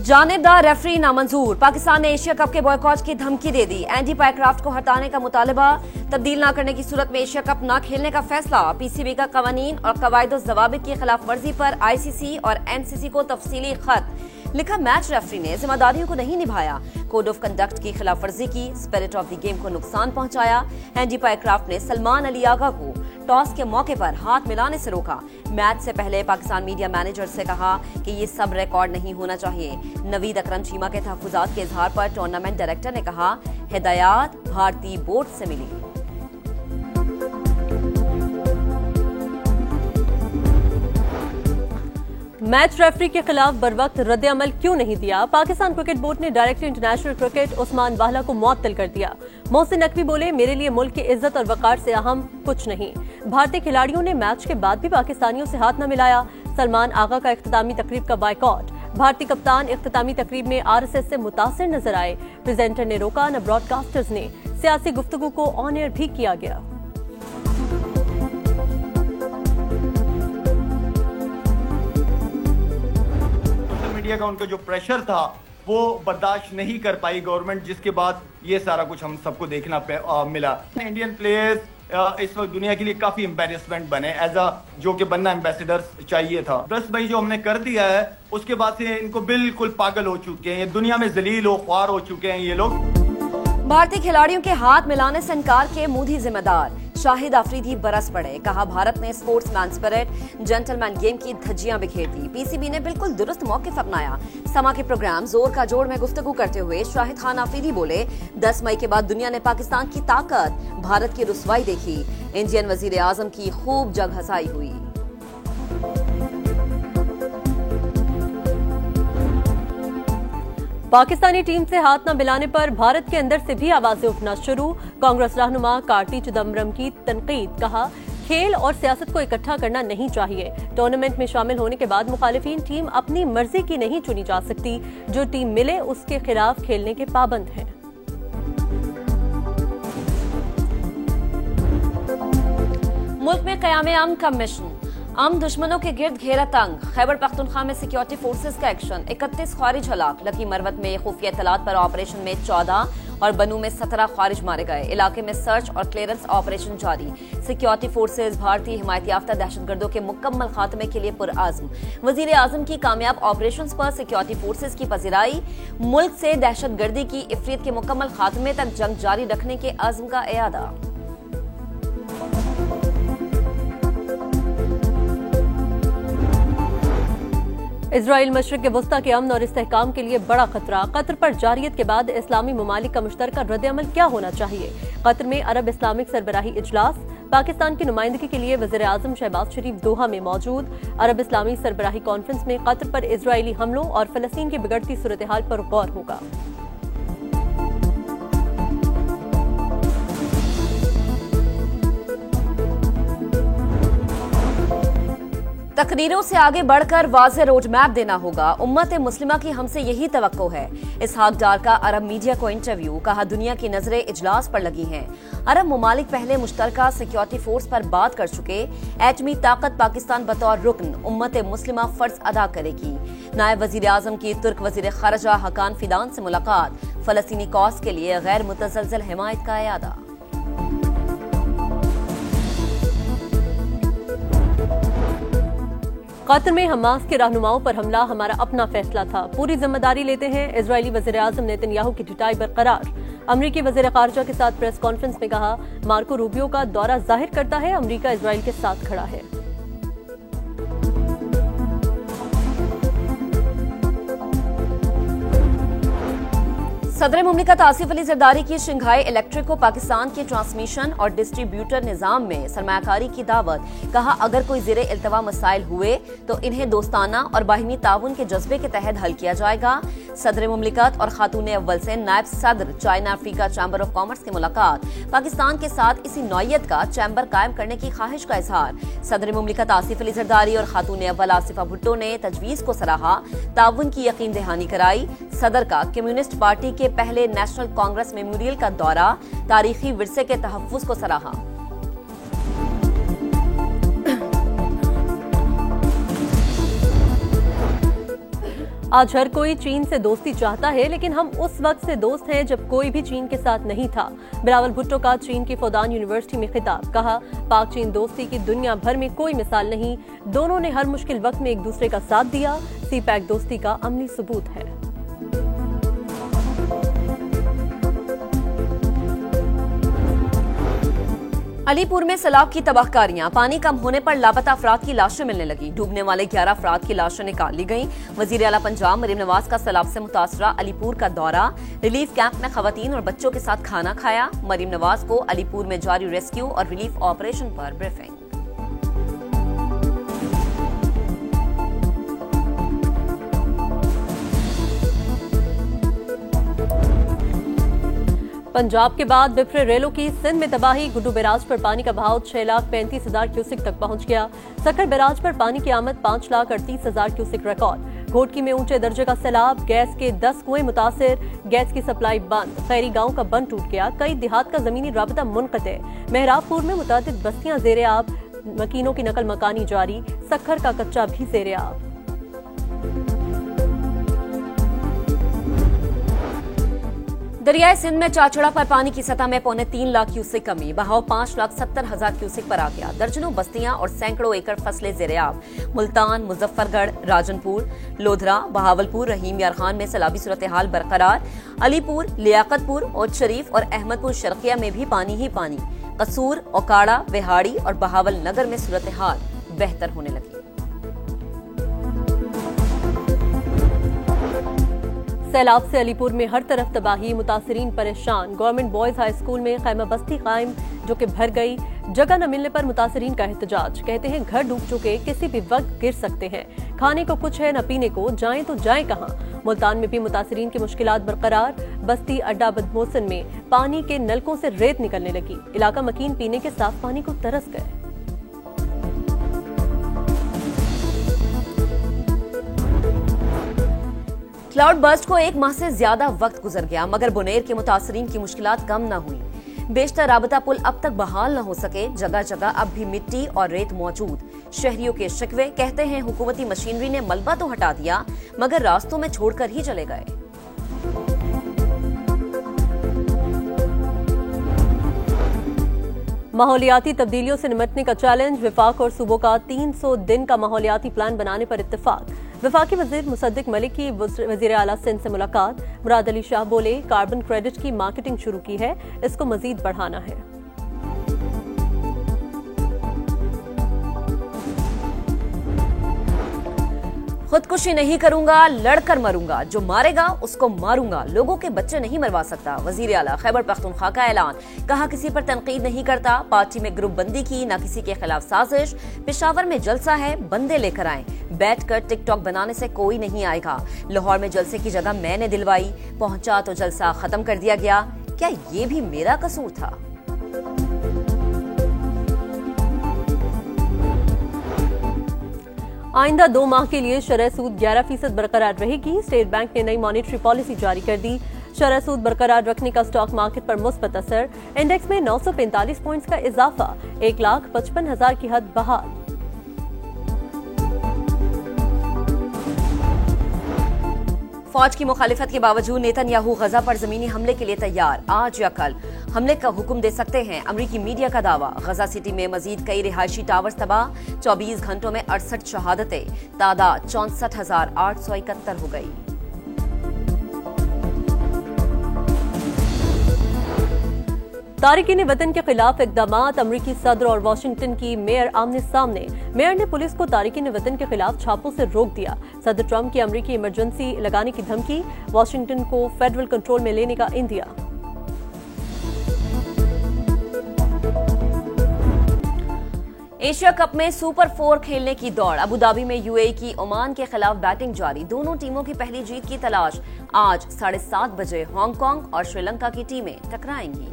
जानिबदार referee नामंजूर। पाकिस्तान ने Asia cup के बॉयकॉट की धमकी दे दी। एंडी पायक्राफ्ट को हटाने का मुतालबा। तब्दील न करने की सूरत में एशिया कप न खेलने का फैसला। पीसीबी का कवानीन और कवायद ज़वाबित की खिलाफ वर्जी पर आईसीसी और एनसीसी को तफसीली खत लिखा। मैच रेफरी ने जिम्मेदारियों को नहीं निभाया, कोड ऑफ कंडक्ट की खिलाफ वर्जी की, स्पिरिट ऑफ द गेम को नुकसान पहुंचाया। एंडी पायक्राफ्ट ने सलमान अली आगा को टॉस के मौके पर हाथ मिलाने से रोका। मैच से पहले पाकिस्तान मीडिया मैनेजर से कहा कि ये सब रिकॉर्ड नहीं होना चाहिए। नवीद अकरम चीमा के तहफ्फुजात के इजहार पर टूर्नामेंट डायरेक्टर ने कहा, हिदायत भारतीय बोर्ड से मिली। मैच रेफरी के खिलाफ बरवक्त रद्द अमल क्यों नहीं दिया? पाकिस्तान क्रिकेट बोर्ड ने डायरेक्टर इंटरनेशनल क्रिकेट उस्मान वाहला को मुअत्तल कर दिया। मोहसिन नकवी बोले, मेरे लिए मुल्क की इज्जत और वकार से अहम कुछ नहीं। भारतीय खिलाड़ियों ने मैच के बाद भी पाकिस्तानियों से हाथ न मिलाया। सलमान आगा का इख्तितामी तकरीब का बायकॉट। भारतीय कप्तान इख्तितामी तकरीब में आरएसएस से मुतासिर नजर आए। प्रेजेंटर ने रोका, न ब्रॉडकास्टर्स ने। सियासी गुफ्तगू को ऑन एयर भी किया गया। मीडिया का उनका जो प्रेशर था वो बर्दाश्त नहीं कर पाई गवर्नमेंट, जिसके बाद ये सारा कुछ हम सबको देखना मिला। इंडियन प्लेयर्स इस वक्त दुनिया के लिए काफी एम्बेरसमेंट बने, जो कि बनना एम्बेसडर चाहिए था। 10 मई जो हमने कर दिया है उसके बाद से इनको बिल्कुल पागल हो चुके हैं, ये दुनिया में जलील हो ख्वार हो चुके हैं ये लोग। भारतीय खिलाड़ियों के हाथ मिलाने से इनकार के मोदी जिम्मेदार। शाहिद आफरीदी बरस पड़े, कहा भारत ने स्पोर्ट्समैन स्पिरिट, जेंटलमैन गेम की धज्जियां बिखेर दी। पीसीबी ने बिल्कुल दुरुस्त मौकिफ अपनाया। समा के प्रोग्राम जोर का जोड़ में गुफ्तगू करते हुए शाहिद खान आफरीदी बोले, 10 मई के बाद दुनिया ने पाकिस्तान की ताकत, भारत की रुसवाई देखी। इंडियन वजीर आजम की खूब जग हसाई हुई। पाकिस्तानी टीम से हाथ न मिलाने पर भारत के अंदर से भी आवाजें उठना शुरू। कांग्रेस रहनुमा कार्ति चिदम्बरम की तनकीद, कहा खेल और सियासत को इकट्ठा करना नहीं चाहिए। टूर्नामेंट में शामिल होने के बाद मुखालिफिन टीम अपनी मर्जी की नहीं चुनी जा सकती, जो टीम मिले उसके खिलाफ खेलने के पाबंद हैं। मुल्क में क़याम अमन का मिशन। अमन दुश्मनों के गिर्द घेरा तंग। खैबर पख्तूनख्वा में सिक्योरिटी फोर्सेज का एक्शन। 31 ख्वारिज हलाक। लकी मरवत में खुफिया इत्तलात पर ऑपरेशन में 14 और बनू में 17 ख्वारिज मारे गए। इलाके में सर्च और क्लियरेंस ऑपरेशन जारी। सिक्योरिटी फोर्सेज भारतीय हिमायत याफ्ता दहशतगर्दों के मुकम्मल खात्मे के लिए पुरआज़म। वजीर आजम की कामयाब ऑपरेशन पर सिक्योरिटी फोर्सेज की पजीराई। मुल्क से दहशतगर्दी की इफरीत के मुकम्मल खात्मे तक जंग जारी रखने के अज़्म का एआदा। इजराइल मशरिक वस्ता के अमन और इस्तेहकाम के लिए बड़ा खतरा। कतर पर जारियत के बाद इस्लामी ममालिक का मुश्तरका रद्द-ए-अमल क्या होना चाहिए? कतर में अरब इस्लामिक सरबराही इजलास। पाकिस्तान की नुमाइंदगी के लिए वज़ीर आज़म शहबाज शरीफ दोहा में मौजूद। अरब इस्लामी सरबराही कॉन्फ्रेंस में कतर पर इजरायली हमलों और फलस्तीन की बिगड़ती सूरत हाल पर गौर होगा। तकरीरों से आगे बढ़कर वाज़े रोड मैप देना होगा। उम्मत मुस्लिमा की हमसे यही तवक्को है। इसहाक डार का अरब मीडिया को इंटरव्यू, कहा दुनिया की नजरें इजलास पर लगी हैं। अरब ममालिक पहले मुश्तरका सिक्योरिटी फोर्स पर बात कर चुके। एटमी ताकत पाकिस्तान बतौर रुकन उम्मत मुस्लिमा फर्ज अदा करेगी। नायब वजीर आजम की तुर्क वजीर खारजा हकान फिदान से मुलाकात। फलस्तीनी कॉज के लिए गैर मुतज़लज़ल हिमायत का एआदा। कतर में हमास के रहनुमाओं पर हमला हमारा अपना फैसला था, पूरी जिम्मेदारी लेते हैं। इजरायली वज़ीर आज़म नेतन्याहू की जुटाई बरकरार। अमरीकी वज़ीर ख़ारजा के साथ प्रेस कॉन्फ्रेंस में कहा, मार्को रूबियो का दौरा जाहिर करता है अमरीका इजराइल के साथ खड़ा है। सदर मुमलिकत आसिफ अली जरदारी की शंघाई इलेक्ट्रिक को पाकिस्तान के ट्रांसमिशन और डिस्ट्रीब्यूटर निजाम में सरमायाकारी की दावत। कहा अगर कोई ज़ेरे इल्तवा मसाइल हुए तो इन्हें दोस्ताना और बाहिमी ताउन के जज्बे के तहत हल किया जाएगा। सदर मुमलिकत और खातून अव्वल से नायब सदर China Africa chamber of commerce की मुलाकात। पाकिस्तान के साथ इसी नौयत का चैम्बर कायम करने की ख्वाहिश का इजहार। सदर मुमलिकत आसिफ अली जरदारी और खातून अव्वल आसिफा भुट्टो ने तजवीज़ को सराहा, ताउन की यकीन दहानी कराई। सदर का कम्युनिस्ट पार्टी के पहले नेशनल कांग्रेस मेमोरियल का दौरा, तारीखी विरसे के तहफ्फुज़ को सराहा। आज हर कोई चीन से दोस्ती चाहता है, लेकिन हम उस वक्त से दोस्त हैं जब कोई भी चीन के साथ नहीं था। बिलावल भुट्टो का चीन की फौदान यूनिवर्सिटी में खिताब, कहा पाक चीन दोस्ती की दुनिया भर में कोई मिसाल नहीं, दोनों ने हर मुश्किल वक्त में एक दूसरे का साथ दिया, सी-पैक दोस्ती का अमली सबूत है। अलीपुर में सैलाब की तबाहकारियां, पानी कम होने पर लापता अफराद की लाशें मिलने लगी। डूबने वाले 11 अफराद की लाशें निकाल ली गईं। वजीर आला पंजाब मरीम नवाज का सैलाब से मुतासरा अलीपुर का दौरा, रिलीफ कैंप में खवातीन और बच्चों के साथ खाना खाया। मरीम नवाज को अलीपुर में जारी रेस्क्यू और रिलीफ ऑपरेशन पर ब्रीफिंग। पंजाब के बाद बिफरे रेलों की सिंध में तबाही, गुड्डू बैराज पर पानी का बहाव 6,35,000 क्यूसिक तक पहुंच गया। सक्कर बैराज पर पानी की आमद 5,38,000 क्यूसिक रिकॉर्ड। घोटकी में ऊंचे दर्जे का सैलाब, गैस के 10 कुएं मुतासिर, गैस की सप्लाई बंद। खैरी गांव का बंद टूट गया, कई देहात का जमीनी राबता मुनक़ते। मेहराबपुर में मुतादिद बस्तियां ज़ेरे आब, मकीनों की नकल मकानी जारी। सक्खर का कच्चा भी ज़ेरे आब। दरियाए सिंध में चाचड़ा पर पानी की सतह में 3.25 लाख क्यूसेक कमी, बहाव 5,70,000 क्यूसेक पर आ गया। दर्जनों बस्तियां और सैकड़ों एकड़ फसलें ज़ेरे-आब। मुल्तान, मुजफ्फरगढ़, राजनपुर, लोधरा, बहावलपुर, रहीम यार खान में सैलाबी सूरत हाल बरकरार। अलीपुर, लियाकतपुर, औद शरीफ और अहमदपुर शर्किया में भी पानी ही पानी। कसूर, ओकाड़ा, विहाड़ी और बहावल नगर में सूरत हाल बेहतर होने लगी। सैलाब से अलीपुर में हर तरफ तबाही, मुतासिरीन परेशान। गवर्नमेंट बॉयज हाई स्कूल में खैमा बस्ती कायम जो कि भर गई, जगह न मिलने पर मुतासिरीन का एहतजाज। कहते हैं घर डूब चुके, किसी भी वक्त गिर सकते हैं, खाने को कुछ है न पीने को, जाएं तो जाएं कहां। मुल्तान में भी मुतासिरीन की मुश्किलात बरकरार। बस्ती अड्डा बदमोसन में पानी के नलकों से रेत निकलने लगी, इलाका मकीन पीने के साफ पानी को तरस गए। क्लाउड बर्स्ट को 1 माह से ज्यादा वक्त गुजर गया, मगर बुनेर के मुतासरीन की मुश्किलात कम न हुई। बेशतर राबता पुल अब तक बहाल न हो सके, जगह जगह अब भी मिट्टी और रेत मौजूद। शहरियों के शिकवे, कहते हैं हुकूमती मशीनरी ने मलबा तो हटा दिया, मगर रास्तों में छोड़कर ही चले गए। माहौलियाती तब्दीलियों से निपटने का चैलेंज, विफाक और सूबों का 300 दिन का माहौलियाती प्लान बनाने पर इत्तेफाक। वफाकी वजीर मुसद्दिक मलिक की वजीर आला सिंध से मुलाकात। मुराद अली शाह बोले कार्बन क्रेडिट की मार्केटिंग शुरू की है, इसको मजीद बढ़ाना है। खुदकुशी नहीं करूंगा, लड़कर मरूंगा, जो मारेगा उसको मारूंगा, लोगों के बच्चे नहीं मरवा सकता। वजीर आला खैबर पख्तूनख्वा का ऐलान, कहा किसी पर तनकीद नहीं करता, पार्टी में ग्रुप बंदी की, न किसी के खिलाफ साजिश। पेशावर में जलसा है, बंदे लेकर आए, बैठकर टिकटॉक बनाने से कोई नहीं आएगा। लाहौर में जलसे की जगह मैंने दिलवाई, पहुंचा तो जलसा खत्म कर दिया गया, क्या ये भी मेरा कसूर था? आइंदा 2 माह के लिए शरह सूद 11% बरकरार रहेगी। स्टेट बैंक ने नई मॉनेटरी पॉलिसी जारी कर दी। शरह सूद बरकरार रखने का स्टॉक मार्केट पर मुस्बत असर। इंडेक्स में 945 पॉइंट्स का इजाफा, 1,55,000 की हद बहाल। फौज की मुखालिफत के बावजूद नेतन्याहू गजा पर जमीनी हमले के लिए तैयार, आज या कल हमले का हुक्म दे सकते हैं, अमरीकी मीडिया का दावा। गजा सिटी में मजीद कई रिहायशी टावर्स तबाह, 24 घंटों में 68 शहादतें, तादाद 64,871 हो गई। तारिकीन वतन के खिलाफ इकदामात, अमरीकी सदर और वाशिंगटन की मेयर आमने सामने। मेयर ने पुलिस को तारिकीन वतन के खिलाफ छापों से रोक दिया। सदर ट्रंप की अमरीकी इमरजेंसी लगाने की धमकी, वाशिंगटन को फेडरल कंट्रोल में लेने का इंदिया। एशिया कप में सुपर 4 खेलने की दौड़, अबू धाबी में यूएई की ओमान के खिलाफ बैटिंग जारी। दोनों टीमों की पहली जीत की तलाश। आज 7:30 बजे हांगकांग और श्रीलंका की टीमें टकराएंगी।